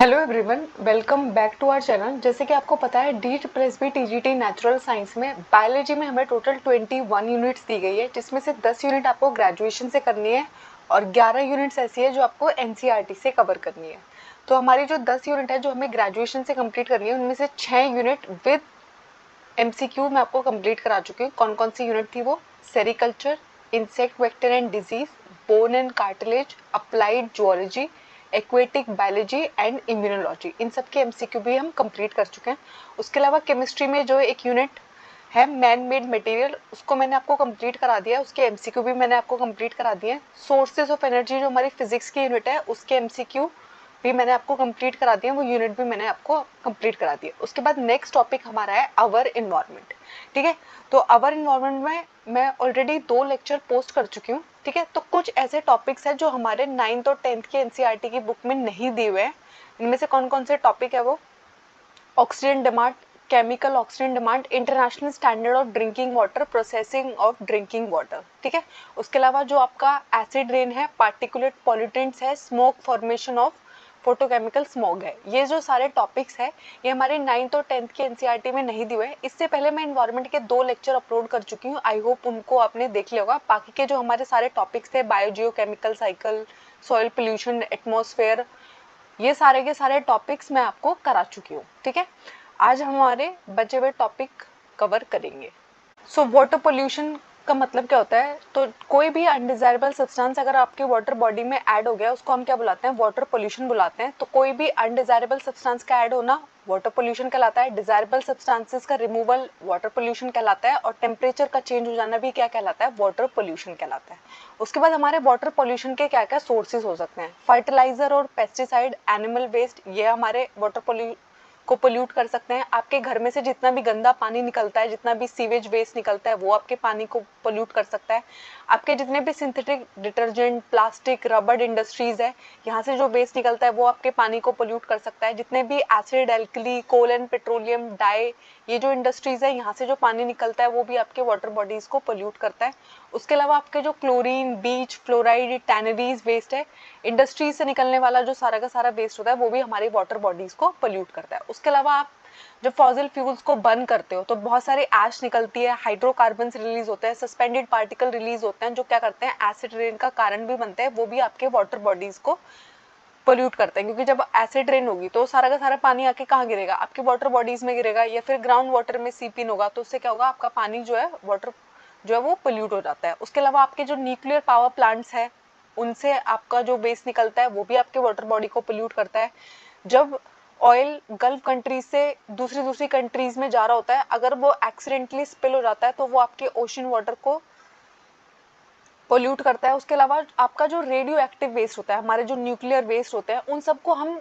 Hello everyone, welcome back to our channel. जैसे कि आपको पता है DSSB TGT नेचुरल साइंस में बायोलॉजी में हमें टोटल 21 यूनिट्स दी गई है, जिसमें से 10 यूनिट आपको ग्रेजुएशन से करनी है और 11 यूनिट्स ऐसी है जो आपको NCERT से कवर करनी है। तो हमारी जो 10 यूनिट है जो हमें ग्रेजुएशन से कंप्लीट करनी है, उनमें से 6 यूनिट विद MCQ मैं आपको कंप्लीट करा चुकी हूँ। कौन कौन सी यूनिट थी वो? Sericulture, insect vector and disease, bone and cartilage, applied zoology, aquatic biology and immunology. इन सब के MCQ भी हम कंप्लीट कर चुके हैं। उसके अलावा केमिस्ट्री में जो एक यूनिट है मैन मेड मटेरियल, उसको मैंने आपको कंप्लीट करा दिया है। उसके MCQ भी मैंने आपको कंप्लीट करा दिए हैं। सोर्सेज ऑफ एनर्जी जो हमारी फिजिक्स की यूनिट है, उसके MCQ भी मैंने आपको कंप्लीट करा दिया, वो यूनिट भी मैंने आपको कंप्लीट करा दिया। उसके बाद नेक्स्ट टॉपिक हमारा है आवर इन्वायरमेंट। ठीक है, तो आवर इन्वायरमेंट में मैं ऑलरेडी 2 लेक्चर पोस्ट कर चुकी हूँ। ठीक है, तो कुछ ऐसे टॉपिक्स हैं जो हमारे 9th और 10th के NCERT की बुक में नहीं दिए हुए हैं। इनमें से कौन कौन से टॉपिक है वो? Oxygen demand, chemical oxygen demand, international standard of drinking water, processing of drinking water. ठीक है, उसके अलावा जो आपका एसिड रेन है, पार्टिकुलेट पॉल्यूटेंट्स है, smoke formation of photochemical smog है। ये जो सारे टॉपिक्स है ये हमारे 9th और 10th के NCERT में नहीं दिए हुए हैं। इससे पहले मैं इन्वायरमेंट के 2 लेक्चर अपलोड कर चुकी हूँ। आई होप उनको आपने देख लिया होगा। बाकी के जो हमारे सारे टॉपिक्स थे, biogeochemical cycle, soil pollution, atmosphere, ये सारे के सारे टॉपिक्स मैं आपको करा चुकी हूँ। ठीक है, आज हम हमारे बचे हुए टॉपिक कवर करेंगे। सो वाटर पोल्यूशन का मतलब क्या होता है? तो कोई भी अनडिजायरेबल सब्सटेंस अगर आपके वाटर बॉडी में ऐड हो गया, उसको हम क्या बुलाते हैं? वाटर पोल्यूशन बुलाते हैं। तो कोई भी अनडिजायरेबल सब्सटेंस का ऐड होना वाटर पोल्यूशन कहलाता है। डिजायरेबल सब्सटेंसेस का रिमूवल वाटर पोल्यूशन कहलाता है। और टेम्परेचर का चेंज हो जाना भी क्या कहलाता है? वाटर पोल्यूशन कहलाता है। उसके बाद हमारे वाटर पोल्यूशन के क्या क्या सोर्सेज हो सकते हैं? फर्टिलाइजर और पेस्टिसाइड, एनिमल वेस्ट, ये हमारे वाटर को पोल्यूट कर सकते हैं। आपके घर में से जितना भी गंदा पानी निकलता है, जितना भी सीवेज वेस्ट निकलता है, वो आपके पानी को पोल्यूट कर सकता है। आपके जितने भी synthetic detergent, plastic, rubber industries है, यहाँ से जो वेस्ट निकलता है वो आपके पानी को पोल्यूट कर सकता है। जितने भी acid, alkali, coal and petroleum, dye, ये जो इंडस्ट्रीज है, यहाँ से जो पानी निकलता है वो भी आपके वाटर बॉडीज को पोल्यूट करता है। उसके अलावा आपके जो क्लोरीन, बीच, फ्लोराइड, टैनरीज वेस्ट है, इंडस्ट्रीज से निकलने वाला जो सारा का सारा वेस्ट होता है, वो भी हमारी वाटर बॉडीज को पोल्यूट करता है। उसके अलावा आप जब फॉसिल फ्यूल्स को बर्न करते हो तो बहुत सारे ऐश निकलती है, हाइड्रोकार्बन रिलीज होते हैं, सस्पेंडेड पार्टिकल रिलीज होते हैं, जो क्या करते हैं? एसिड रेन का कारण भी बनते हैं। वो भी आपके वाटर बॉडीज को पोल्यूट करते हैं, क्योंकि जब एसिड रेन होगी तो सारा का सारा पानी आके कहाँ गिरेगा? आपके वाटर बॉडीज में गिरेगा, या फिर ग्राउंड वाटर में सीप इन होगा। तो उससे क्या होगा? आपका पानी जो है, वाटर जो है, वो पोल्यूट हो जाता है। उसके अलावा आपके जो न्यूक्लियर पावर प्लांट्स है, उनसे आपका जो वेस्ट निकलता है वो भी आपके वाटर बॉडी को पोल्यूट करता है। जब ऑयल गल्फ कंट्रीज से दूसरी दूसरी कंट्रीज में जा रहा होता है, अगर वो एक्सीडेंटली स्पिल हो जाता है तो वो आपके ओशन वाटर को पोल्यूट करता है। उसके अलावा आपका जो रेडियो एक्टिव वेस्ट होता है, हमारे जो न्यूक्लियर वेस्ट होते हैं, उन सबको हम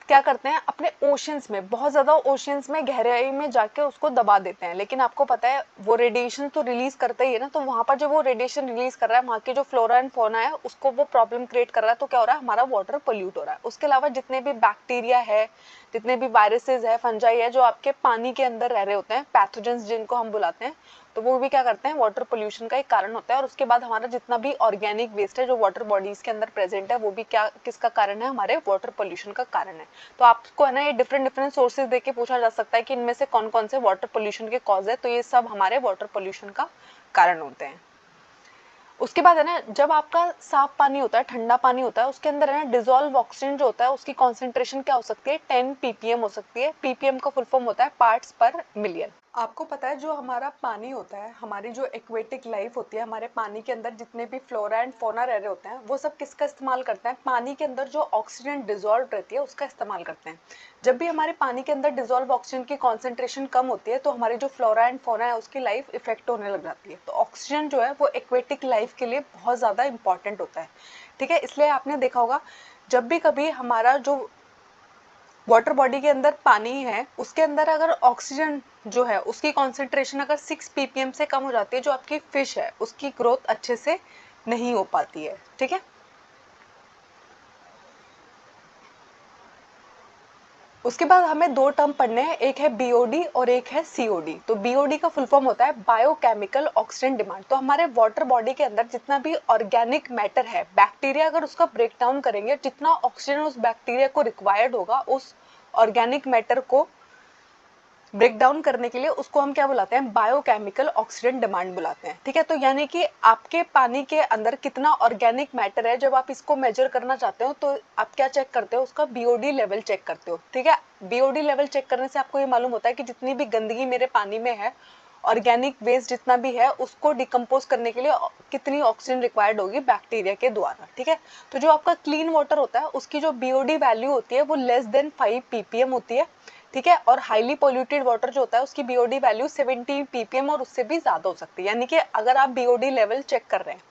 क्या करते हैं? अपने ओशंस में, बहुत ज़्यादा ओशंस में गहराई में जाके उसको दबा देते हैं। लेकिन आपको पता है वो रेडिएशन तो रिलीज करता ही है ना, तो वहाँ पर जब वो रेडिएशन रिलीज कर रहा है, वहाँ के जो फ्लोरा एंड फौना है उसको वो प्रॉब्लम क्रिएट कर रहा है। तो क्या हो रहा है? हमारा वाटर पोल्यूट हो रहा है। उसके अलावा जितने भी बैक्टीरिया है, जितने भी वायरसेस है, फंजाई है, जो आपके पानी के अंदर रह रहे होते हैं, पैथोजेंस जिनको हम बुलाते हैं, तो वो भी क्या करते हैं? वाटर पोल्यूशन का एक कारण होता है। और उसके बाद हमारा जितना भी ऑर्गेनिक वेस्ट है जो वाटर बॉडीज के अंदर प्रेजेंट है, वो भी क्या किसका कारण है? हमारे वाटर पोल्यूशन का कारण है। तो आपको है ना, ये डिफरेंट डिफरेंट सोर्सेज देके पूछा जा सकता है कि इनमें से कौन कौन से वाटर पोल्यूशन के कॉज है। तो ये सब हमारे वाटर पोल्यूशन का कारण होते हैं। उसके बाद है ना, जब आपका साफ पानी होता है, ठंडा पानी होता है, उसके अंदर है ना डिजोल्व ऑक्सीजन जो होता है, उसकी कॉन्सेंट्रेशन क्या हो सकती है? 10 ppm हो सकती है। ppm का फुल फॉर्म होता है पार्ट्स पर मिलियन। आपको पता है जो हमारा पानी होता है, हमारी जो एक्वेटिक लाइफ होती है, हमारे पानी के अंदर जितने भी फ्लोरा एंड फौना रह रहे होते हैं, वो सब किसका इस्तेमाल करते हैं? पानी के अंदर जो ऑक्सीजन डिजोल्व रहती है उसका इस्तेमाल करते हैं। जब भी हमारे पानी के अंदर डिजोल्व ऑक्सीजन की कॉन्सेंट्रेशन कम होती है तो हमारी जो फ्लोरा एंड फौना है उसकी लाइफ इफेक्ट होने लग जाती है। तो ऑक्सीजन जो है वो एक्वेटिक लाइफ के लिए बहुत ज़्यादा इंपॉर्टेंट होता है। ठीक है, इसलिए आपने देखा होगा जब भी कभी हमारा जो वाटर बॉडी के अंदर पानी है, उसके अंदर अगर ऑक्सीजन जो है उसकी कॉन्सेंट्रेशन अगर 6 ppm से कम हो जाती है, जो आपकी फिश है उसकी ग्रोथ अच्छे से नहीं हो पाती है। ठीक है, उसके बाद हमें दो टर्म पढ़ने हैं, एक है बीओडी और एक है सीओडी। तो बीओडी का फुल फॉर्म होता है बायोकेमिकल ऑक्सीजन डिमांड। तो हमारे वाटर बॉडी के अंदर जितना भी ऑर्गेनिक मैटर है, बैक्टीरिया अगर उसका ब्रेक डाउन करेंगे, जितना ऑक्सीजन उस बैक्टीरिया को रिक्वायर्ड होगा उस ऑर्गेनिक मैटर को ब्रेक डाउन करने के लिए, उसको हम क्या बुलाते हैं, बायोकेमिकल ऑक्सीजन डिमांड बुलाते हैं। ठीक है, तो यानी कि आपके पानी के अंदर कितना ऑर्गेनिक मैटर है, जब आप इसको मेजर करना चाहते हो तो आप क्या चेक करते हो, उसका बीओडी लेवल चेक करते हो। ठीक है, बीओडी लेवल चेक करने से आपको ये मालूम होता है कि जितनी भी गंदगी मेरे पानी में है, ऑर्गेनिक वेस्ट जितना भी है, उसको डिकम्पोज करने के लिए कितनी ऑक्सीजन रिक्वायर्ड होगी बैक्टीरिया के द्वारा। ठीक है, तो जो आपका क्लीन वाटर होता है उसकी जो बीओडी वैल्यू होती है वो लेस देन 5 ppm होती है। ठीक है, और हाईली पोल्यूटेड वाटर जो होता है उसकी बीओडी वैल्यू 70 ppm और उससे भी ज्यादा हो सकती है। यानी कि अगर आप बीओडी लेवल चेक कर रहे हैं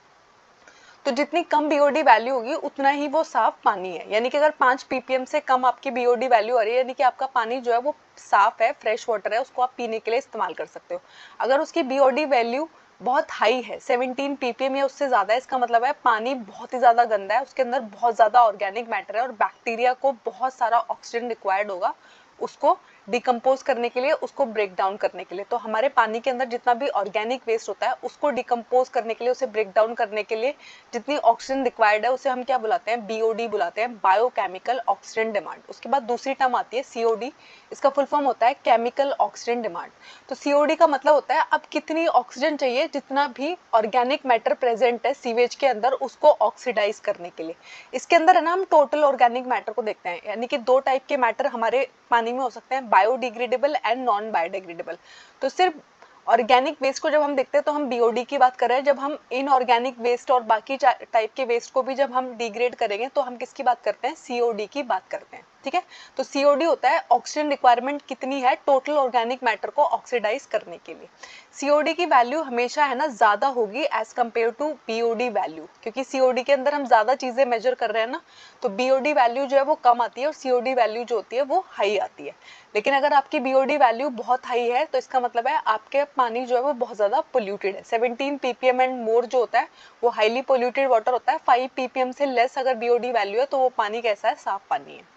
तो जितनी कम बीओडी वैल्यू होगी उतना ही वो साफ पानी है। यानी कि अगर 5 ppm से कम आपकी बीओडी वैल्यू आ रही है, यानी कि आपका पानी जो है वो साफ है, फ्रेश वाटर है, उसको आप पीने के लिए इस्तेमाल कर सकते हो। अगर उसकी बीओडी वैल्यू बहुत हाई है, 17 ppm या उससे ज्यादा है, इसका मतलब है पानी बहुत ही ज्यादा गंदा है, उसके अंदर बहुत ज्यादा ऑर्गेनिक मैटर है और बैक्टीरिया को बहुत सारा ऑक्सीजन रिक्वायर्ड होगा उसको डिकम्पोज करने के लिए, उसको ब्रेक डाउन करने के लिए। तो हमारे पानी के अंदर जितना भी ऑर्गेनिक वेस्ट होता है उसको डिकम्पोज करने के लिए, उसे ब्रेक डाउन करने के लिए जितनी ऑक्सीजन रिक्वायर्ड है उसे हम क्या बुलाते हैं, बीओडी बुलाते हैं, बायोकेमिकल ऑक्सीजन डिमांड। उसके बाद दूसरी टर्म आती है सीओडी, इसका फुल फॉर्म होता है केमिकल ऑक्सीजन डिमांड। तो सीओडी का मतलब होता है अब कितनी ऑक्सीजन चाहिए, जितना भी ऑर्गेनिक मैटर प्रेजेंट है सीवेज के अंदर उसको ऑक्सीडाइज करने के लिए। इसके अंदर है ना हम टोटल ऑर्गेनिक मैटर को देखते हैं, यानी कि दो टाइप के मैटर हमारे पानी में हो सकते हैं, बायोडिग्रेडेबल एंड नॉन बायोडिग्रेडेबल। तो सिर्फ ऑर्गेनिक वेस्ट को जब हम देखते हैं तो हम बीओडी की बात कर रहे हैं, जब हम इनऑर्गेनिक वेस्ट और बाकी टाइप के वेस्ट को भी जब हम डिग्रेड करेंगे तो हम किसकी बात करते हैं, सीओडी की बात करते हैं। ठीक है, तो सीओडी होता है ऑक्सीजन रिक्वायरमेंट कितनी है टोटल ऑर्गेनिक मैटर को ऑक्सीडाइज करने के लिए। सीओडी की वैल्यू हमेशा है ना ज्यादा होगी as compared to BOD value, क्योंकि सीओडी के अंदर हम ज्यादा चीजें मेजर कर रहे हैं ना, तो बीओडी वैल्यू जो है वो कम आती है और सीओडी वैल्यू जो होती है वो हाई आती है। लेकिन अगर आपकी बीओडी वैल्यू बहुत हाई है तो इसका मतलब है आपके पानी जो है वो बहुत ज्यादा पोल्यूटेड है। 17 ppm एंड मोर जो होता है वो हाईली पोल्यूटेड वाटर होता है। 5 ppm से लेस अगर बीओडी वैल्यू है तो वो पानी कैसा है, साफ पानी है।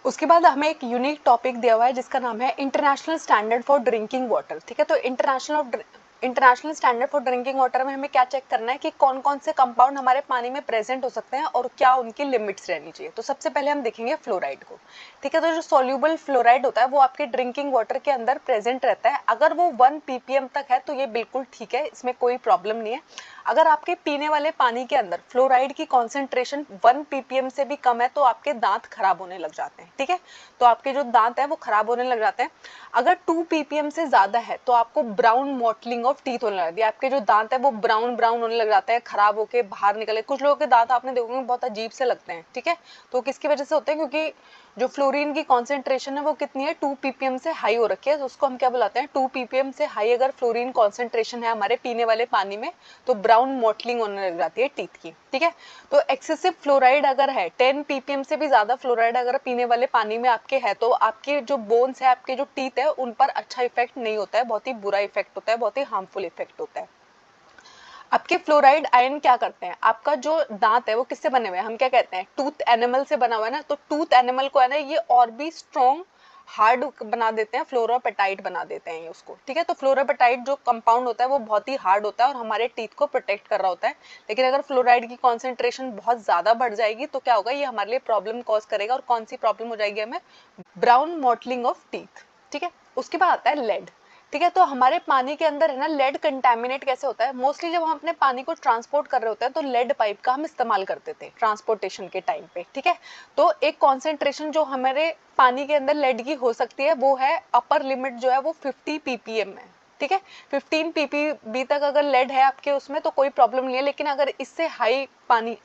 उसके बाद हमें एक यूनिक टॉपिक दिया हुआ है जिसका नाम है international standard for drinking water. ठीक है, तो international standard for drinking water में हमें क्या चेक करना है कि कौन कौन से कंपाउंड हमारे पानी में प्रेजेंट हो सकते हैं और क्या उनकी लिमिट्स रहनी चाहिए। तो सबसे पहले हम देखेंगे फ्लोराइड को। ठीक है, तो जो सॉल्यूबल फ्लोराइड होता है वो आपके ड्रिंकिंग वाटर के अंदर प्रेजेंट रहता है। अगर वो 1 ppm तक है तो ये बिल्कुल ठीक है, इसमें कोई प्रॉब्लम नहीं है। अगर आपके पीने वाले पानी के अंदर फ्लोराइड की कॉन्सेंट्रेशन 1 ppm से भी कम है तो आपके दांत खराब होने लग जाते हैं। ठीक है, तो आपके जो दांत है वो खराब होने लग जाते हैं। अगर 2 ppm से ज्यादा है तो आपको ब्राउन मॉटलिंग ऑफ टीथ होने लगती है, आपके जो दांत है वो ब्राउन ब्राउन होने लग जाते हैं, खराब होके बाहर निकले। कुछ लोगों के दांत आपने देखोगे बहुत अजीब से लगते हैं। ठीक है, तो किसकी वजह से होते हैं, क्योंकि जो फ्लोरीन की कॉन्सेंट्रेशन है वो कितनी है, 2 ppm से हाई हो रखी है, तो उसको हम क्या बुलाते हैं, 2 ppm से हाई अगर फ्लोरीन कॉन्सेंट्रेशन है हमारे पीने वाले पानी में तो ब्राउन मॉटलिंग होने लग जाती है टीथ की। ठीक है, तो एक्सेसिव फ्लोराइड अगर है, 10 ppm से भी ज्यादा फ्लोराइड अगर पीने वाले पानी में आपके है तो आपके जो बोन्स है, आपके जो टीथ है उन पर अच्छा इफेक्ट नहीं होता है, बहुत ही बुरा इफेक्ट होता है, बहुत ही हार्मफुल इफेक्ट होता है। आपके फ्लोराइड आयन क्या करते हैं, आपका जो दांत है वो किससे बने हुए हैं, हम क्या कहते हैं, टूथ एनिमल से बना हुआ है ना, तो टूथ एनिमल को है ना ये और भी स्ट्रॉन्ग हार्ड बना देते हैं, फ्लोरापेटाइट बना देते हैं ये उसको। ठीक है, तो फ्लोरापेटाइट जो कंपाउंड होता है वो बहुत ही हार्ड होता है और हमारे टीथ को प्रोटेक्ट कर रहा होता है। लेकिन अगर फ्लोराइड की कॉन्सेंट्रेशन बहुत ज्यादा बढ़ जाएगी तो क्या होगा, ये हमारे लिए प्रॉब्लम कॉज करेगा। और कौन सी प्रॉब्लम हो जाएगी हमें, ब्राउन मॉटलिंग ऑफ टीथ। ठीक है, उसके बाद आता है लेड। ठीक है, तो हमारे पानी के अंदर है ना लेड कंटेमिनेट कैसे होता है, मोस्टली जब हम अपने पानी को ट्रांसपोर्ट कर रहे होते हैं तो लेड पाइप का हम इस्तेमाल करते थे ट्रांसपोर्टेशन के टाइम पे। ठीक है, तो एक कॉन्सेंट्रेशन जो हमारे पानी के अंदर लेड की हो सकती है वो है, अपर लिमिट जो है वो 50 ppm है। ठीक है, 15 ppb तक अगर लेड है आपके उसमें तो कोई प्रॉब्लम नहीं है। लेकिन अगर इससे हाई पानी,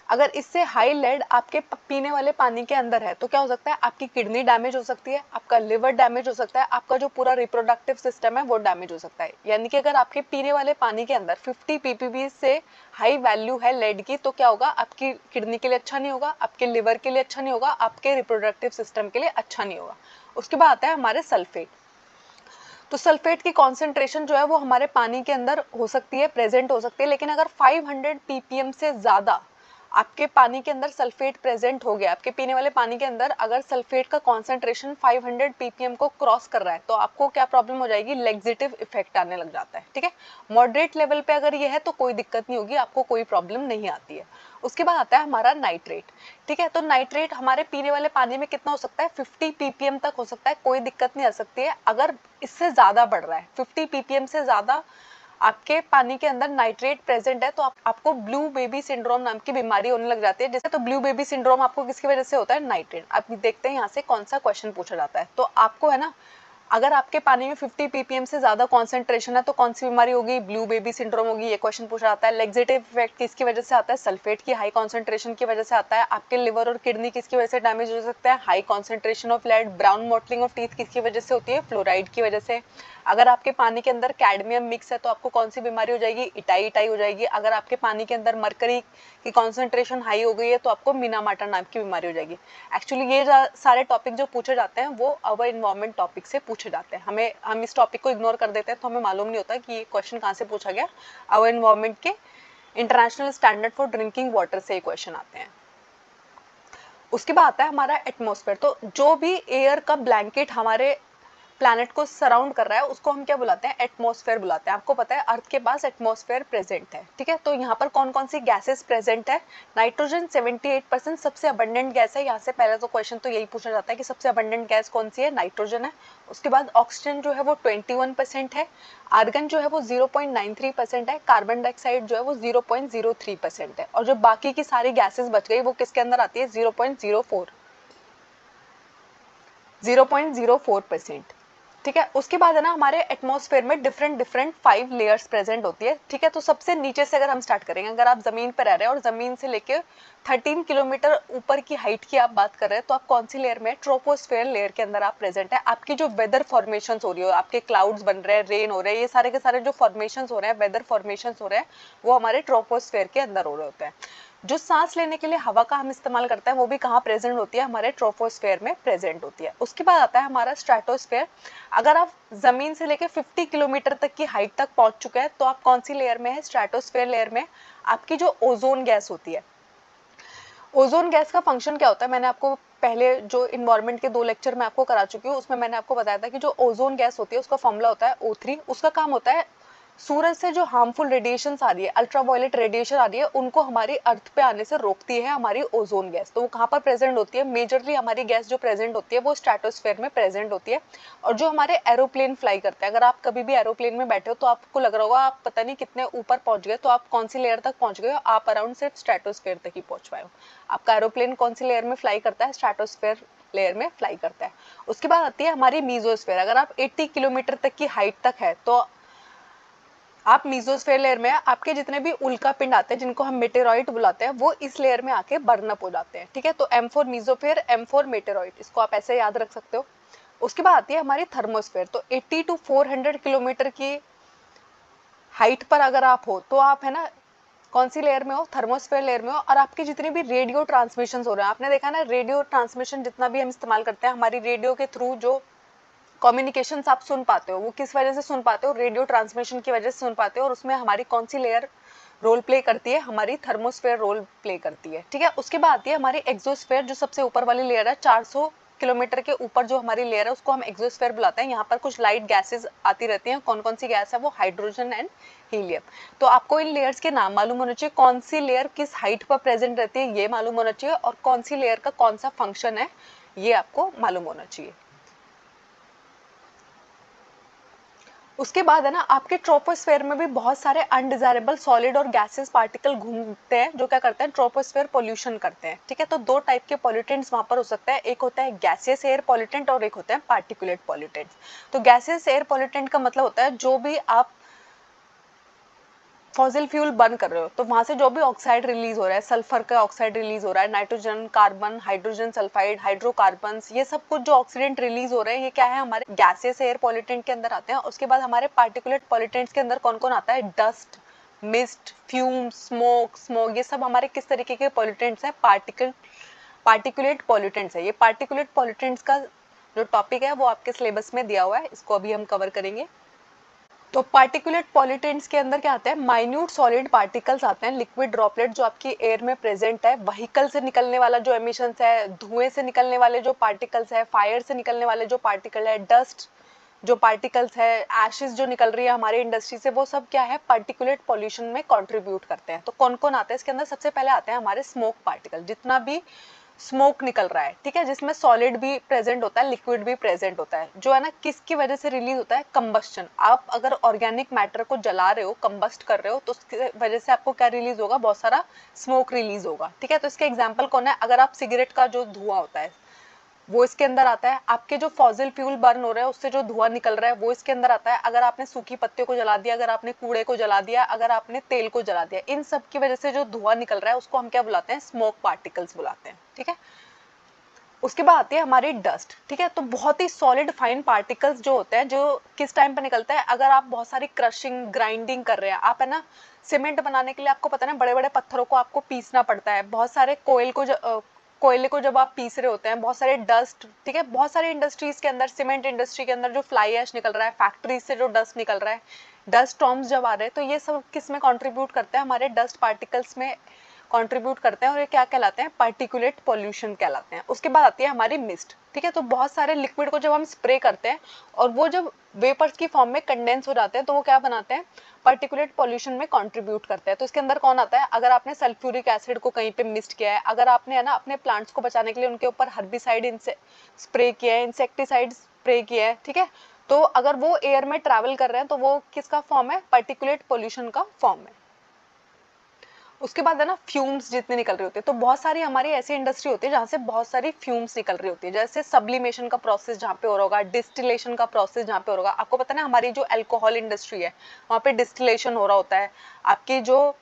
अगर इससे हाई लेड आपके पीने वाले पानी के अंदर है तो क्या हो सकता है, आपकी किडनी डैमेज हो सकती है, आपका लिवर डैमेज हो सकता है, आपका जो पूरा रिप्रोडक्टिव सिस्टम है वो डैमेज हो सकता है। यानी कि अगर आपके पीने वाले पानी के अंदर 50 ppb से हाई वैल्यू है लेड की तो क्या होगा, आपकी किडनी के लिए अच्छा नहीं होगा, आपके लिवर के लिए अच्छा नहीं होगा, आपके रिप्रोडक्टिव सिस्टम के लिए अच्छा नहीं होगा। उसके बाद आता है हमारे सल्फेट। तो सल्फेट की कॉन्सेंट्रेशन जो है वो हमारे पानी के अंदर हो सकती है, प्रेजेंट हो सकती है, लेकिन अगर 500 ppm से ज्यादा आपके पानी के अंदर सल्फेट प्रेजेंट हो गया, आपके पीने वाले पानी के अंदर अगर सल्फेट का कॉन्सेंट्रेशन 500 ppm को क्रॉस कर रहा है तो आपको क्या प्रॉब्लम हो जाएगी, लेग्जिटिव इफेक्ट आने लग जाता है। ठीक है, मॉडरेट लेवल पे अगर ये है तो कोई दिक्कत नहीं होगी, आपको कोई प्रॉब्लम नहीं आती है। उसके बाद आता है हमारा नाइट्रेट। ठीक है, तो नाइट्रेट हमारे पीने वाले पानी में कितना हो सकता है, 50 ppm तक हो सकता है, कोई दिक्कत नहीं आ सकती है। अगर इससे ज्यादा बढ़ रहा है, 50 ppm से ज्यादा आपके पानी के अंदर नाइट्रेट प्रेजेंट है तो आपको ब्लू बेबी सिंड्रोम नाम की बीमारी होने लग जाती है। जैसे तो ब्लू बेबी सिंड्रोम आपको किसकी वजह से होता है, नाइट्रेट। आप देखते हैं यहाँ से कौन सा क्वेश्चन पूछा जाता है। तो आपको है ना, अगर आपके पानी में 50 ppm से ज्यादा कॉन्सेंट्रेशन है तो कौन सी बीमारी होगी, ब्लू बेबी सिंड्रोम होगी, ये क्वेश्चन पूछा जाता है। लेग्जिटिव इफेक्ट किसकी वजह से आता है, सल्फेट की हाई कॉन्सेंट्रेशन की वजह से आता है। आपके लिवर और किडनी किसकी वजह से डैमेज हो सकता है, high concentration of lead. Brown mottling of teeth किसकी वजह से होती है, फ्लोराइड की वजह से। अगर आपके पानी के अंदर कैडमियम मिक्स है तो आपको कौन सी बीमारी हो जाएगी, इटाई इटाई हो जाएगी। अगर आपके पानी के अंदर मरकरी की कॉन्सेंट्रेशन हाई हो गई है तो आपको मीनामाटा नाम की बीमारी हो जाएगी। एक्चुअली ये सारे टॉपिक जो पूछे जाते हैं वो अवर इन्वायरमेंट टॉपिक से पूछे जाते हैं। हम इस टॉपिक को इग्नोर कर देते हैं तो हमें मालूम नहीं होता कि ये क्वेश्चन कहाँ से पूछा गया। अवर इन्वायरमेंट के international standard for drinking water से ये क्वेश्चन आते हैं। उसके बाद आता है हमारा एटमॉस्फेयर। तो जो भी एयर का ब्लैंकेट हमारे प्लैनेट को सराउंड कर रहा है उसको हम क्या बुलाते हैं, एटमॉस्फेयर बुलाते हैं। आपको पता है अर्थ के पास एटमॉस्फेयर प्रेजेंट है। ठीक है, तो यहाँ पर कौन कौन सी गैसेस प्रेजेंट है, नाइट्रोजन 78% सबसे अबंडेंट गैस है। यहाँ से पहले तो क्वेश्चन तो यही पूछा जाता है कि सबसे अबंडेंट गैस कौन सी है, नाइट्रोजन है। उसके बाद ऑक्सीजन जो है वो 21% है, आर्गन जो है वो 0.93% है, कार्बन डाइऑक्साइड जो है वो 0.03% है, और जो बाकी की सारी गैसेस बच गई वो किसके अंदर आती है, 0.04%। ठीक है, उसके बाद है ना हमारे एटमॉस्फेयर में डिफरेंट 5 लेयर्स प्रेजेंट होती है। ठीक है, तो सबसे नीचे से अगर हम स्टार्ट करेंगे, अगर आप जमीन पर रह रहे हैं और जमीन से लेके 13 किलोमीटर ऊपर की हाइट की आप बात कर रहे हैं तो आप कौन सी लेयर में, ट्रोपोस्फेयर लेयर के अंदर आप प्रेजेंट है। आपकी जो वेदर फॉर्मेशन हो रही है, आपके क्लाउड्स बन रहे हैं, रेन हो रहे हैं, ये सारे के सारे जो फॉर्मेशन हो रहे हैं, वेदर फॉर्मेशन हो रहे हैं, वो हमारे ट्रोपोस्फेयर के अंदर हो रहे होते हैं। जो सांस लेने के लिए हवा का हम इस्तेमाल करते हैं वो भी कहाँ प्रेजेंट होती है, हमारे ट्रोपोस्फेयर में प्रेजेंट होती है। उसके बाद आता है हमारा स्ट्रेटोस्फेयर। अगर आप जमीन से लेकर 50 किलोमीटर तक की हाइट तक पहुंच चुके हैं तो आप कौन सी लेयर में है, स्ट्रेटोस्फेयर लेयर में। आपकी जो ओजोन गैस होती है, ओजोन गैस का फंक्शन क्या होता है, मैंने आपको पहले जो इन्वायरमेंट के 2 लेक्चर में आपको करा चुकी हूँ उसमें मैंने आपको बताया था कि जो ओजोन गैस होती है उसका फॉर्मूला होता है O3। उसका काम होता है सूरज से जो हार्मफुल रेडिएशंस आ रही है, अल्ट्रावायलेट रेडिएशन आ रही है, उनको हमारी अर्थ पे आने से रोकती है हमारी ओजोन गैस। तो वो कहाँ पर प्रेजेंट होती है, मेजरली हमारी गैस जो प्रेजेंट होती है वो स्ट्रेटोस्फेयर में प्रेजेंट होती है। और जो हमारे एरोप्लेन फ्लाई करते हैं, अगर आप कभी भी एरोप्लेन में बैठे हो तो आपको लग रहा होगा आप पता नहीं कितने ऊपर पहुंच गए, तो आप कौन सी लेयर तक पहुंच गए हो, आप अराउंड सिर्फ स्ट्रेटोस्फेयर तक ही पहुंच पाए हो। आपका एरोप्लेन कौन सी लेयर में फ्लाई करता है, स्ट्रेटोस्फेयर लेयर में फ्लाई करता है। उसके बाद आती है हमारी मीजोस्फेयर। अगर आप 80 किलोमीटर तक की हाइट तक है तो आप मीजोस्फेयर लेयर में, आपके जितने भी उल्का पिंड आते हैं जिनको हम मेटेरॉइड बुलाते हैं वो इस लेयर में आके बर्न अप हो जाते हैं। ठीक है, तो M4 मीजोस्फेयर, M4 मेटेरॉइड, इसको आप ऐसे याद रख सकते हो। उसके बाद आती है हमारी थर्मोस्फेयर। तो 80 to 400 किलोमीटर की हाइट पर अगर आप हो तो आप है ना कौन सी लेयर में हो, थर्मोस्फेयर लेयर में हो। और आपके जितने भी रेडियो ट्रांसमिशन हो रहे हैं, आपने देखा ना रेडियो ट्रांसमिशन जितना भी हम इस्तेमाल करते हैं, हमारी रेडियो के थ्रू जो कम्युनिकेशन आप सुन पाते हो वो किस वजह से सुन पाते हो, रेडियो ट्रांसमिशन की वजह से सुन पाते हो। और उसमें हमारी कौन सी लेयर रोल प्ले करती है, हमारी थर्मोस्फेयर रोल प्ले करती है। ठीक है, उसके बाद आती है हमारी एक्सोस्फेयर, जो सबसे ऊपर वाली लेयर है, 400 किलोमीटर के ऊपर जो हमारी लेयर है उसको हम एक्सोस्फेयर बुलाते हैं। यहाँ पर कुछ लाइट गैसेस आती रहती हैं। कौन कौन सी गैस है वो, हाइड्रोजन एंड हीलियम। तो आपको इन लेयर्स के नाम मालूम होना चाहिए, कौन सी लेयर किस हाइट पर प्रेजेंट रहती है ये मालूम होना चाहिए, और कौन सी लेयर का कौन सा फंक्शन है ये आपको मालूम होना चाहिए। उसके बाद है ना आपके ट्रोपोस्फेयर में भी बहुत सारे अनडिजायरेबल सॉलिड और गैसेस पार्टिकल घूमते हैं जो क्या करते हैं, ट्रोपोस्फेयर पोल्यूशन करते हैं। ठीक है, तो 2 टाइप के पॉल्यूटेंट्स वहां पर हो सकते हैं, एक होता है गैसियस एयर पॉल्यूटेंट और एक होता है पार्टिकुलेट पॉल्यूटेंट्स। तो गैसियस एयर पॉल्यूटेंट का मतलब होता है जो भी आप फॉसिल फ्यूल बर्न कर रहे हो तो वहां से जो भी ऑक्साइड रिलीज हो रहा है, सल्फर का ऑक्साइड रिलीज हो रहा है, nitrogen, carbon, hydrogen sulphide, hydrocarbons, ये सब कुछ जो ऑक्सीडेंट रिलीज हो रहे हैं ये क्या है, हमारे गैसेस एयर पॉल्यूटेंट के अंदर आते हैं। उसके बाद हमारे पार्टिकुलेट पॉल्यूटेंट्स के अंदर कौन कौन आता है, डस्ट, मिस्ट, फ्यूम, स्मोक, ये सब हमारे किस तरीके के पॉल्यूटेंट्स हैं, पार्टिकुलेट पॉल्यूटेंट्स है। ये पार्टिकुलेट पॉल्यूटेंट्स का जो टॉपिक है वो आपके सिलेबस में दिया हुआ है, इसको अभी हम कवर करेंगे। तो पार्टिकुलेट पॉल्यूटेंट्स के अंदर क्या आते हैं, माइन्यूट सॉलिड पार्टिकल्स आते हैं, लिक्विड ड्रॉपलेट जो आपकी एयर में प्रेजेंट है, व्हीकल से निकलने वाला जो एमिशंस है, धुएं से निकलने वाले जो पार्टिकल्स है, फायर से निकलने वाले जो पार्टिकल है, डस्ट जो पार्टिकल्स है, एशेस जो निकल रही है हमारी इंडस्ट्री से, वो सब क्या है, पार्टिकुलेट पॉल्यूशन में कंट्रीब्यूट करते हैं। तो कौन कौन आते हैं इसके अंदर, सबसे पहले आते हैं हमारे स्मोक पार्टिकल, जितना भी स्मोक निकल रहा है, ठीक है, जिसमें सॉलिड भी प्रेजेंट होता है, लिक्विड भी प्रेजेंट होता है, जो है ना किसकी वजह से रिलीज होता है, कंबस्शन। आप अगर ऑर्गेनिक मैटर को जला रहे हो, कंबस्ट कर रहे हो, तो उसकी वजह से आपको क्या रिलीज होगा, बहुत सारा स्मोक रिलीज होगा, ठीक है। तो इसके एग्जाम्पल कौन है, अगर आप सिगरेट का जो धुआं होता है वो इसके अंदर आता है, आपके जो फॉसिल फ्यूल बर्न हो रहा है उससे जो धुआं निकल रहा है वो इसके अंदर आता है, अगर आपने सूखी पत्तियों को जला दिया, अगर आपने कूड़े को जला दिया, अगर आपने तेल को जला दिया, इन सब की वजह से जो धुआं निकल रहा है उसको हम क्या बुलाते हैं, स्मोक पार्टिकल्स बुलाते हैं, ठीक है। उसके बाद आती है हमारी डस्ट, ठीक है। तो बहुत ही सॉलिड फाइन पार्टिकल्स जो होते हैं, जो किस टाइम पे निकलता है, अगर आप बहुत सारी क्रशिंग ग्राइंडिंग कर रहे हैं, आप है ना सीमेंट बनाने के लिए आपको पता है ना बड़े बड़े पत्थरों को आपको पीसना पड़ता है, बहुत सारे कोयले को जब आप पीस रहे होते हैं, बहुत सारे डस्ट, ठीक है, बहुत सारी इंडस्ट्रीज के अंदर, सीमेंट इंडस्ट्री के अंदर जो फ्लाई ऐश निकल रहा है, फैक्ट्रीज से जो डस्ट निकल रहा है, डस्ट स्टॉर्म्स जब आ रहे हैं, तो ये सब किस में कंट्रीब्यूट करते हैं, हमारे डस्ट पार्टिकल्स में कंट्रीब्यूट करते हैं, और ये क्या कहलाते हैं, पार्टिकुलेट पॉल्यूशन कहलाते हैं। उसके बाद आती है हमारी मिस्ट, ठीक है। तो बहुत सारे लिक्विड को जब हम स्प्रे करते हैं और वो जब वेपर्स की फॉर्म में कंडेंस हो जाते हैं, तो वो क्या बनाते हैं, पार्टिकुलेट पॉल्यूशन में कंट्रीब्यूट करते हैं। तो इसके अंदर कौन आता है, अगर आपने सल्फ्यूरिक एसिड को कहीं पे मिस्ट किया है, अगर आपने है ना अपने प्लांट्स को बचाने के लिए उनके ऊपर हर्बिसाइड स्प्रे किया है, इंसेक्टिसाइड स्प्रे किया है, ठीक है, तो अगर वो एयर में ट्रैवल कर रहे हैं तो वो किसका फॉर्म है, पार्टिकुलेट पॉल्यूशन का फॉर्म है। उसके बाद है ना फ्यूम्स जितने निकल रहे होते हैं, तो बहुत सारी हमारी ऐसी इंडस्ट्री होती है जहाँ से बहुत सारी फ्यूम्स निकल रही होती है, जैसे सब्लिमेशन का प्रोसेस जहाँ पे हो रहा होगा, डिस्टिलेशन का प्रोसेस जहाँ पे हो रहा होगा। आपको पता है ना हमारी जो अल्कोहल इंडस्ट्री है वहाँ पे डिस्टिलेशन हो रहा होता है, आपकी जो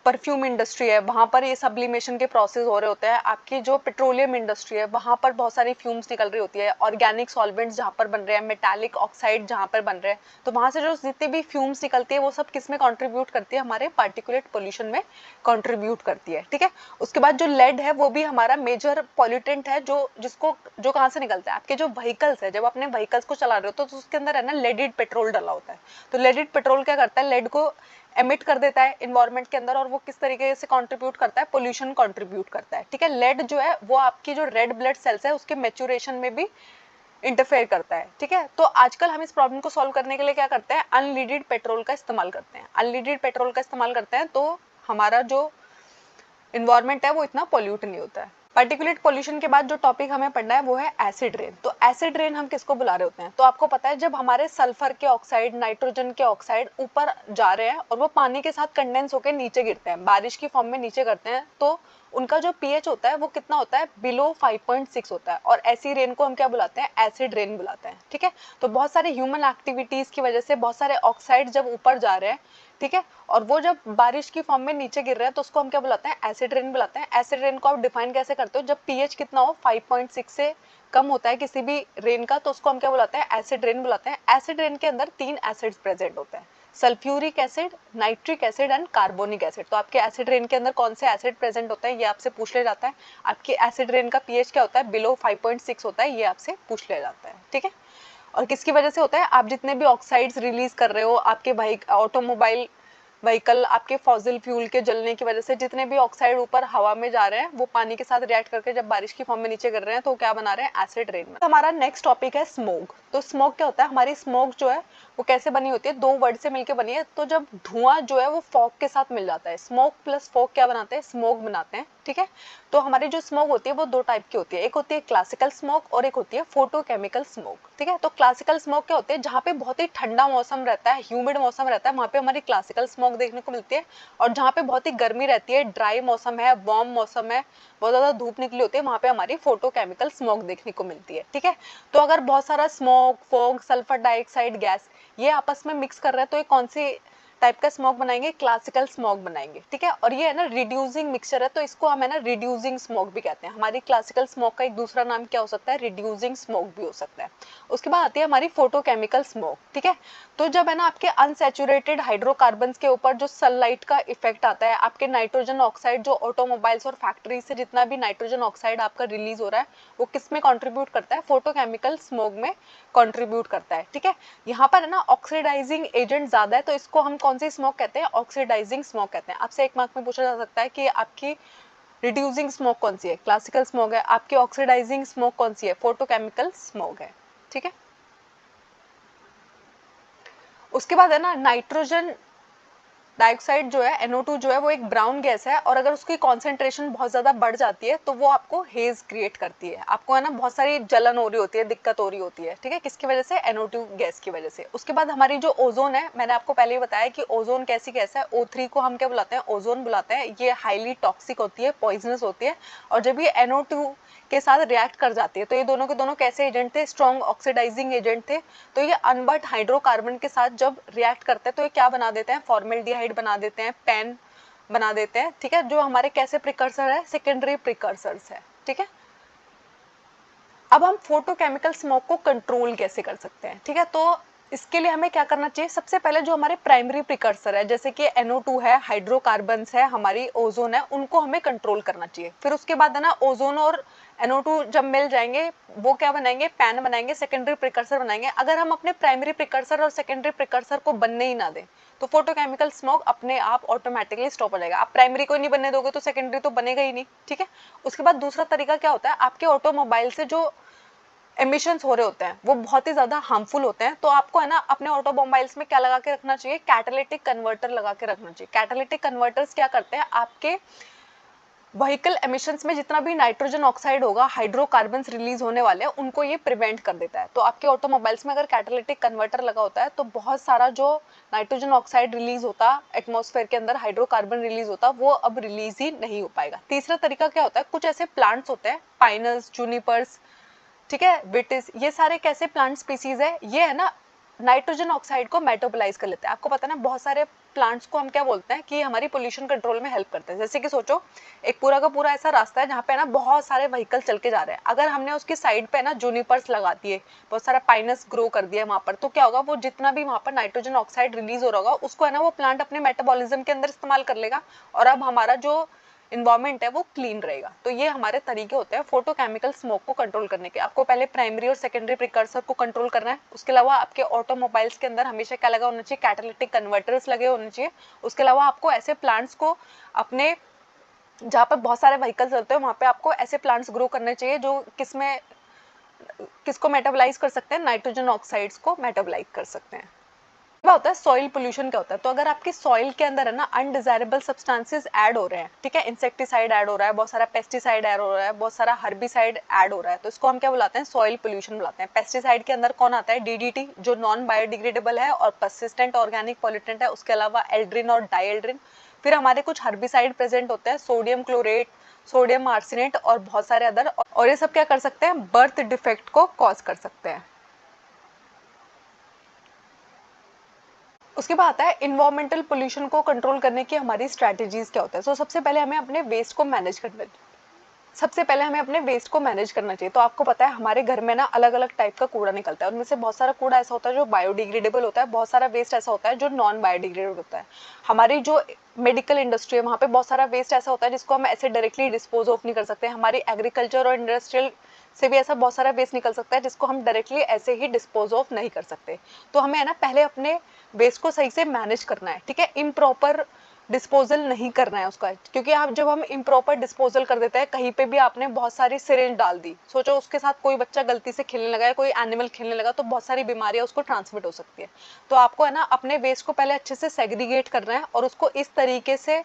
परफ्यूम इंडस्ट्री है वहाँ पर ये सब्लिमेशन के प्रोसेस हो रहे होते हैं, आपकी जो पेट्रोलियम इंडस्ट्री है वहाँ पर बहुत सारी फ्यूम्स निकल रही होती है, ऑर्गेनिक सॉल्वेंट्स जहाँ पर बन रहे हैं, मेटालिक ऑक्साइड जहाँ पर बन रहे हैं, तो वहाँ से जो जितनी भी फ्यूम्स निकलती है वो सब किस में कंट्रीब्यूट करती है, हमारे पार्टिकुलेट पोल्यूशन में कंट्रीब्यूट करती है, ठीक है। उसके बाद जो लेड है वो भी हमारा मेजर पॉल्यूटेंट है, जो कहाँ से निकलता है, आपके जो व्हीकल्स है, जब अपने व्हीकल्स को चला रहे हो तो उसके अंदर है ना लेडेड पेट्रोल डाला होता है, तो लेडेड पेट्रोल क्या करता है, लेड को एमिट कर देता है इन्वायरमेंट के अंदर, और वो किस तरीके से कंट्रीब्यूट करता है, पोल्यूशन कंट्रीब्यूट करता है, ठीक है। लेड जो है वो आपकी जो रेड ब्लड सेल्स है उसके मैच्योरेशन में भी इंटरफेयर करता है, ठीक है। तो आजकल हम इस प्रॉब्लम को सॉल्व करने के लिए क्या करते हैं, अनलीडेड पेट्रोल का इस्तेमाल करते हैं, अनलीडेड पेट्रोल का इस्तेमाल करते हैं, तो हमारा जो इन्वायरमेंट है वो इतना पॉल्यूट नहीं होता है। पार्टिकुलेट पॉल्यूशन के बाद जो टॉपिक हमें पढ़ना है वो है एसिड रेन। तो एसिड रेन हम किसको बुला रहे होते हैं, तो आपको पता है जब हमारे सल्फर के ऑक्साइड, नाइट्रोजन के ऑक्साइड ऊपर जा रहे हैं और वो पानी के साथ कंडेंस होकर नीचे गिरते हैं, बारिश की फॉर्म में नीचे करते हैं, तो उनका जो पीएच होता है वो कितना होता है, बिलो 5.6 होता है, और ऐसी रेन को हम क्या बुलाते हैं, एसिड रेन बुलाते हैं, ठीक है। तो बहुत सारे ह्यूमन एक्टिविटीज की वजह से बहुत सारे ऑक्साइड जब ऊपर जा रहे हैं, ठीक है, और वो जब बारिश की फॉर्म में नीचे गिर रहे हैं, तो उसको हम क्या बुलाते हैं, एसिड रेन बुलाते हैं। एसिड रेन को आप डिफाइन कैसे करते हो, जब पीएच कितना हो, 5.6 से कम होता है किसी भी रेन का, तो उसको हम क्या बुलाते हैं, एसिड रेन बुलाते हैं। एसिड रेन के अंदर 3 एसिड्स प्रेजेंट होते हैं, sulphuric acid, nitric acid and carbonic acid. तो आपके एसिड रेन के अंदर कौन से एसिड प्रेजेंट होते हैं ये आपसे पूछ लिया जाता है। आपके एसिड रेन का पीएच क्या होता है, बिलो 5.6 होता है, ये आपसे पूछ लिया जाता है, ठीक है। और किसकी वजह से होता है, आप जितने भी ऑक्साइड्स रिलीज कर रहे हो, आपके ऑटोमोबाइल व्हीकल, आपके फॉसिल फ्यूल के जलने की वजह से जितने भी ऑक्साइड ऊपर हवा में जा रहे हैं वो पानी के साथ रिएक्ट करके जब बारिश की फॉर्म में नीचे गिर रहे हैं तो क्या बना रहे हैं, एसिड रेन। तो हमारा नेक्स्ट टॉपिक है स्मोक। तो स्मोक क्या होता है, हमारी स्मोक जो है वो कैसे बनी होती है, 2 वर्ड से मिलकर बनी है। तो जब धुआं जो है वो फॉग के साथ मिल जाता है, स्मोक प्लस फॉग क्या बनाते हैं, स्मोक बनाते हैं, ठीक है। तो हमारी जो स्मोक होती है वो 2 टाइप की होती है, एक होती है क्लासिकल स्मोक और एक होती है फोटोकेमिकल स्मोक, ठीक है। तो क्लासिकल स्मोक क्या होती है, जहाँ पे बहुत ही ठंडा मौसम रहता है, ह्यूमिड मौसम रहता है, वहाँ पे हमारी क्लासिकल स्मोक देखने को मिलती है, और जहाँ पे बहुत ही गर्मी रहती है, ड्राई मौसम है, वार्म मौसम है, बहुत ज्यादा धूप निकली होती है, वहाँ पे हमारी फोटोकेमिकल स्मोक देखने को मिलती है, ठीक है। तो अगर बहुत सारा smoke, fog, sulphur dioxide gas ये आपस में मिक्स कर रहे हैं तो ये कौन सी टाइप का स्मोक बनाएंगे, क्लासिकल स्मोक बनाएंगे, ठीक है। और ये है ना रिड्यूसिंग मिक्सचर है, तो इसको हम है ना रिड्यूसिंग स्मोक भी कहते हैं। हमारी क्लासिकल स्मोक का एक दूसरा नाम क्या हो सकता है, रिड्यूसिंग स्मोक भी हो सकता है। उसके बाद आती है हमारी फोटोकेमिकल स्मोक, ठीक है। तो जब है ना आपके अनसैचुरेटेड हाइड्रोकार्बन्स के ऊपर जो सनलाइट का इफेक्ट आता है, आपके नाइट्रोजन ऑक्साइड जो ऑटोमोबाइल्स और फैक्ट्री से जितना भी नाइट्रोजन ऑक्साइड आपका रिलीज हो रहा है वो किस में कंट्रीब्यूट करता है, फोटोकेमिकल स्मोक में कंट्रीब्यूट करता है, ठीक है। यहाँ पर है ना ऑक्सीडाइजिंग एजेंट ज्यादा है, तो इसको हम कौन सी स्मोक कहते हैं, ऑक्सीडाइजिंग स्मोक कहते हैं। आपसे एक मार्क में पूछा जा सकता है कि आपकी रिड्यूसिंग स्मोक कौन सी है, क्लासिकल स्मोक है, आपकी ऑक्सीडाइजिंग स्मोक कौन सी है, फोटोकेमिकल स्मोक है, ठीक है। उसके बाद है ना नाइट्रोजन डाइऑक्साइड जो है NO2 जो है वो एक ब्राउन गैस है, और अगर उसकी कॉन्सेंट्रेशन बहुत ज्यादा बढ़ जाती है तो वो आपको हेज क्रिएट करती है, आपको है ना बहुत सारी जलन हो रही होती है, दिक्कत हो रही होती है, ठीक है, किसकी वजह से, NO2 गैस की वजह से। उसके बाद हमारी जो ओजोन है, मैंने आपको पहले ही बताया कि ओजोन कैसी गैस है, O3 को हम क्या बुलाते हैं, ओजोन बुलाते हैं। ये हाईली टॉक्सिक होती है, पॉइजनस होती है, और जब ये NO2 के साथ रिएक्ट कर जाती है तो ये दोनों के दोनों कैसे एजेंट थे, स्ट्रॉन्ग ऑक्सीडाइजिंग एजेंट थे। तो ये अनबर्ट हाइड्रोकार्बन के साथ जब रिएक्ट करते हैं तो ये क्या बना देते हैं, फॉर्मेल्डिहाइड बना देते हैं, पेन बना देते हैं, ठीक है, जो हमारे कैसे प्रिकर्सर है, सेकेंडरी प्रिकर्सर्स है, ठीक है। अब हम फोटोकेमिकल स्मोक को कंट्रोल कैसे कर सकते हैं, ठीक है। तो इसके लिए हमें क्या करना चाहिए, सबसे पहले जो हमारे प्राइमरी प्रिकर्सर है जैसे कि NO2 है, हाइड्रोकार्बन्स है, हमारी ओजोन है, उनको हमें कंट्रोल करना चाहिए। फिर उसके बाद है ना ओजोन और NO2 जब मिल जाएंगे वो क्या बनाएंगे, पैन बनाएंगे, सेकेंडरी प्रिकर्सर बनाएंगे। अगर हम अपने प्राइमरी प्रिकर्सर और सेकेंडरी प्रिकर्सर को बनने ही ना दें तो फोटोकेमिकल स्मोक अपने आप ऑटोमेटिकली स्टॉप हो जाएगा। आप प्राइमरी को नहीं बनने दोगे तो सेकेंडरी तो बनेगा ही नहीं, ठीक है। उसके बाद दूसरा तरीका क्या होता है, आपके ऑटोमोबाइल से जो एमिशंस हो रहे होते हैं वो बहुत ही ज्यादा हार्मफुल होते हैं, तो आपको है ना अपने ऑटोमोबाइल्स में क्या लगा के रखना चाहिए, कैटालिटिक कन्वर्टर लगा के रखना चाहिए। कैटालिटिक कन्वर्टर्स क्या करते हैं, आपके व्हीकल एमिशंस में जितना भी नाइट्रोजन ऑक्साइड होगा, हाइड्रोकार्बन्स रिलीज होने वाले हैं, उनको ये प्रिवेंट कर देता है। तो आपके ऑटोमोबाइल्स में अगर कैटालिटिक कन्वर्टर लगा होता है तो बहुत सारा जो नाइट्रोजन ऑक्साइड रिलीज होता, एटमॉस्फेयर के अंदर हाइड्रोकार्बन रिलीज होता, वो अब रिलीज ही नहीं हो पाएगा। तीसरा तरीका क्या होता है, कुछ ऐसे प्लांट्स होते हैं, पाइनस, जूनिपर्स, ठीक है, विटिस, ये सारे कैसे प्लांट स्पीसीज है, ये है ना नाइट्रोजन ऑक्साइड को मेटाबोलाइज कर लेते हैं। आपको पता है ना बहुत सारे प्लांट्स को हम क्या बोलते हैं कि हमारी पोल्यूशन कंट्रोल में हेल्प करते हैं। जैसे कि सोचो एक पूरा का पूरा ऐसा रास्ता है जहाँ पे ना बहुत सारे व्हीकल चल के जा रहे हैं, अगर हमने उसकी साइड पे ना जूनिपर्स लगा दिए, बहुत सारा पाइनस ग्रो कर दिया वहां पर, तो क्या होगा, वो जितना भी वहां पर नाइट्रोजन ऑक्साइड रिलीज हो रहा होगा उसको है ना वो प्लांट अपने मेटाबॉलिज्म के अंदर इस्तेमाल कर लेगा, और अब हमारा जो इन्वायरमेंट है वो क्लीन रहेगा। तो ये हमारे तरीके होते हैं फोटोकेमिकल स्मोक को कंट्रोल करने के। आपको पहले प्राइमरी और सेकेंडरी प्रिकर्सर को कंट्रोल करना है। उसके अलावा आपके ऑटोमोबाइल्स के अंदर हमेशा क्या लगा होना चाहिए, कैटालिटिक कन्वर्टर्स लगे होने चाहिए। उसके अलावा आपको ऐसे प्लांट्स को अपने जहाँ पर बहुत सारे व्हीकल चलते हैं वहाँ पे आपको ऐसे प्लांट्स ग्रो करने चाहिए जो किसको मेटाबोलाइज कर सकते हैं, नाइट्रोजन ऑक्साइड्स को मेटाबोलाइज कर सकते हैं। क्या होता है, सॉइल पोल्यूशन क्या होता है, तो अगर आपकी सॉइल के अंदर है ना अनडिजायरेबल सब्सटेंसेस ऐड हो रहे हैं, ठीक है, इंसेक्टिसाइड ऐड हो रहा है, बहुत सारा पेस्टिसाइड ऐड हो रहा है, बहुत सारा हर्बिसाइड ऐड हो रहा है, तो इसको हम क्या बुलाते हैं, सॉइल पोल्यूशन बुलाते हैं। पेस्टिसाइड के अंदर कौन आता है, DDT जो नॉन बायोडिग्रेडेबल है और पर्सिस्टेंट ऑर्गेनिक पॉल्यूटेंट है, उसके अलावा एल्ड्रिन और डाइएल्ड्रिन। फिर हमारे कुछ हर्बिसाइड प्रेजेंट होते हैं, सोडियम क्लोरेट, सोडियम आर्सेनेट और बहुत सारे अदर, और ये सब क्या कर सकते हैं, बर्थ डिफेक्ट को कॉज कर सकते हैं। उसके बाद आता है इन्वायरमेंटल पोल्यूशन को कंट्रोल करने की हमारी स्ट्रैटेजीज क्या होता है। तो सबसे पहले हमें अपने वेस्ट को मैनेज करना चाहिए। तो आपको पता है हमारे घर में ना अलग अलग टाइप का कूड़ा निकलता है, उनमें से बहुत सारा कूड़ा ऐसा होता है जो बायोडिग्रेडेबल होता है, बहुत सारा वेस्ट ऐसा होता है जो नॉन बायोडिग्रेडेबल होता है। हमारी जो मेडिकल इंडस्ट्री है वहाँ पे बहुत सारा वेस्ट ऐसा होता है जिसको हम ऐसे डायरेक्टली डिस्पोज ऑफ नहीं कर सकते। हमारी एग्रीकल्चर और इंडस्ट्रियल से भी ऐसा बहुत सारा वेस्ट निकल सकता है जिसको हम डायरेक्टली ऐसे ही डिस्पोज ऑफ नहीं कर सकते। तो हमें है ना पहले अपने वेस्ट को सही से मैनेज करना है, ठीक है, इम्प्रॉपर डिस्पोजल नहीं करना है उसका, क्योंकि आप जब हम इम्प्रॉपर डिस्पोजल कर देते हैं, कहीं पे भी आपने बहुत सारी सिरिंज डाल दी, सोचो उसके साथ कोई बच्चा गलती से खेलने लगा है, कोई एनिमल खेलने लगा, तो बहुत सारी बीमारियां उसको ट्रांसमिट हो सकती है। तो आपको है ना अपने वेस्ट को पहले अच्छे से सेग्रीगेट करना है और उसको इस तरीके से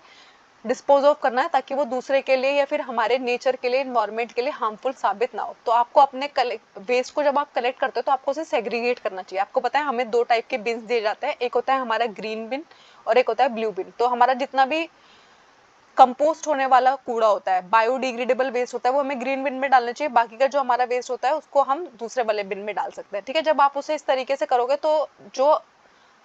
डिस्पोज ऑफ करना है ताकि वो दूसरे के लिए या फिर हमारे नेचर के लिए, इन्वायरमेंट के लिए हार्मफुल साबित ना हो। तो आपको अपने वेस्ट को जब आप कलेक्ट करते हो तो आपको उसे सेग्रीगेट करना चाहिए। आपको पता है हमें दो टाइप के बिन्स दिए जाते हैं, एक होता है हमारा ग्रीन बिन और एक होता है ब्लू बिन। तो हमारा जितना भी कंपोस्ट होने वाला कूड़ा होता है, बायोडिग्रेडेबल वेस्ट होता है, वो हमें ग्रीन बिन में डालना चाहिए। बाकी का जो हमारा वेस्ट होता है उसको हम दूसरे वाले बिन में डाल सकते हैं, ठीक है। जब आप उसे इस तरीके से करोगे तो जो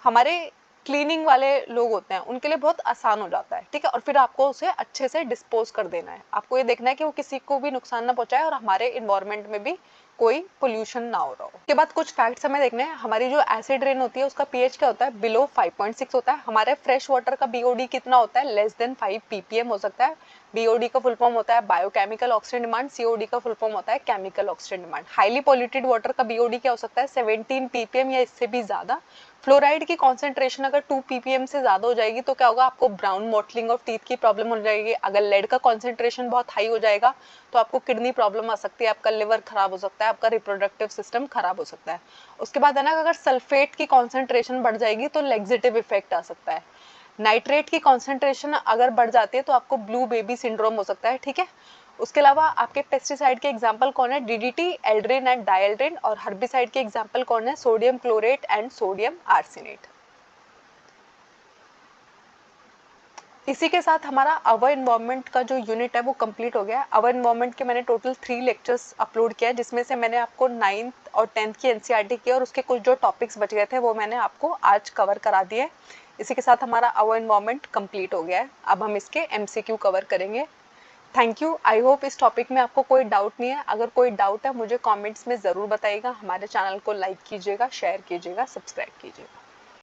हमारे क्लीनिंग वाले लोग होते हैं उनके लिए बहुत आसान हो जाता है, ठीक है। और फिर आपको उसे अच्छे से डिस्पोज कर देना है, आपको ये देखना है कि वो किसी को भी नुकसान ना पहुंचाए और हमारे इन्वायरमेंट में भी कोई पोल्यूशन ना हो रहा हो। उसके बाद कुछ फैक्ट्स हमें देखने हैं। हमारी जो एसिड रेन होती है उसका पीएच क्या होता है, बिलो 5.6 होता है। हमारे फ्रेश वाटर का बीओडी कितना होता है, लेस देन 5 ppm हो सकता है। बीओडी का फुल फॉर्म होता है बायोकेमिकल ऑक्सीजन डिमांड, सीओडी का फुल फॉर्म होता है chemical oxygen demand. Highly polluted water का बीओडी क्या हो सकता है, 17 ppm या इससे भी ज्यादा। फ्लोराइड की कॉन्सेंट्रेशन अगर 2 ppm से ज्यादा हो जाएगी तो क्या होगा, आपको ब्राउन मॉटलिंग ऑफ टीथ की प्रॉब्लम हो जाएगी। अगर लेड का कॉन्सेंट्रेशन बहुत हाई हो जाएगा तो आपको किडनी प्रॉब्लम आ सकती है, आपका लिवर खराब हो सकता है, आपका रिप्रोडक्टिव सिस्टम खराब हो सकता है। उसके बाद है ना, अगर सल्फेट की कॉन्सेंट्रेशन बढ़ जाएगी तो लेग्जेटिव इफेक्ट आ सकता है। नाइट्रेट की कॉन्सेंट्रेशन अगर बढ़ जाती है तो आपको ब्लू बेबी सिंड्रोम हो सकता है, ठीक है। उसके अलावा आपके पेस्टिसाइड के एग्जाम्पल कौन है, डीडीटी, एल्ड्रिन एंड डायल्ड्रिन। और हर्बिसाइड के एग्जाम्पल कौन है, sodium chlorate and sodium arsenate. इसी के साथ हमारा अवर इन्वायरमेंट का जो यूनिट है वो कंप्लीट हो गया है। अवर इन्वायरमेंट के मैंने टोटल 3 लेक्चर्स अपलोड किया है, जिसमें से मैंने आपको 9th और 10th की एनसीईआरटी की और उसके कुछ जो टॉपिक्स बच गए थे वो मैंने आपको आज कवर करा दिए। इसी के साथ हमारा अवर इन्वायरमेंट कंप्लीट हो गया है। अब हम इसके एमसीक्यू कवर करेंगे। Thank you. आई होप इस टॉपिक में आपको कोई डाउट नहीं है। अगर कोई डाउट है मुझे कमेंट्स में ज़रूर बताइएगा। हमारे चैनल को लाइक कीजिएगा, शेयर कीजिएगा, सब्सक्राइब कीजिएगा।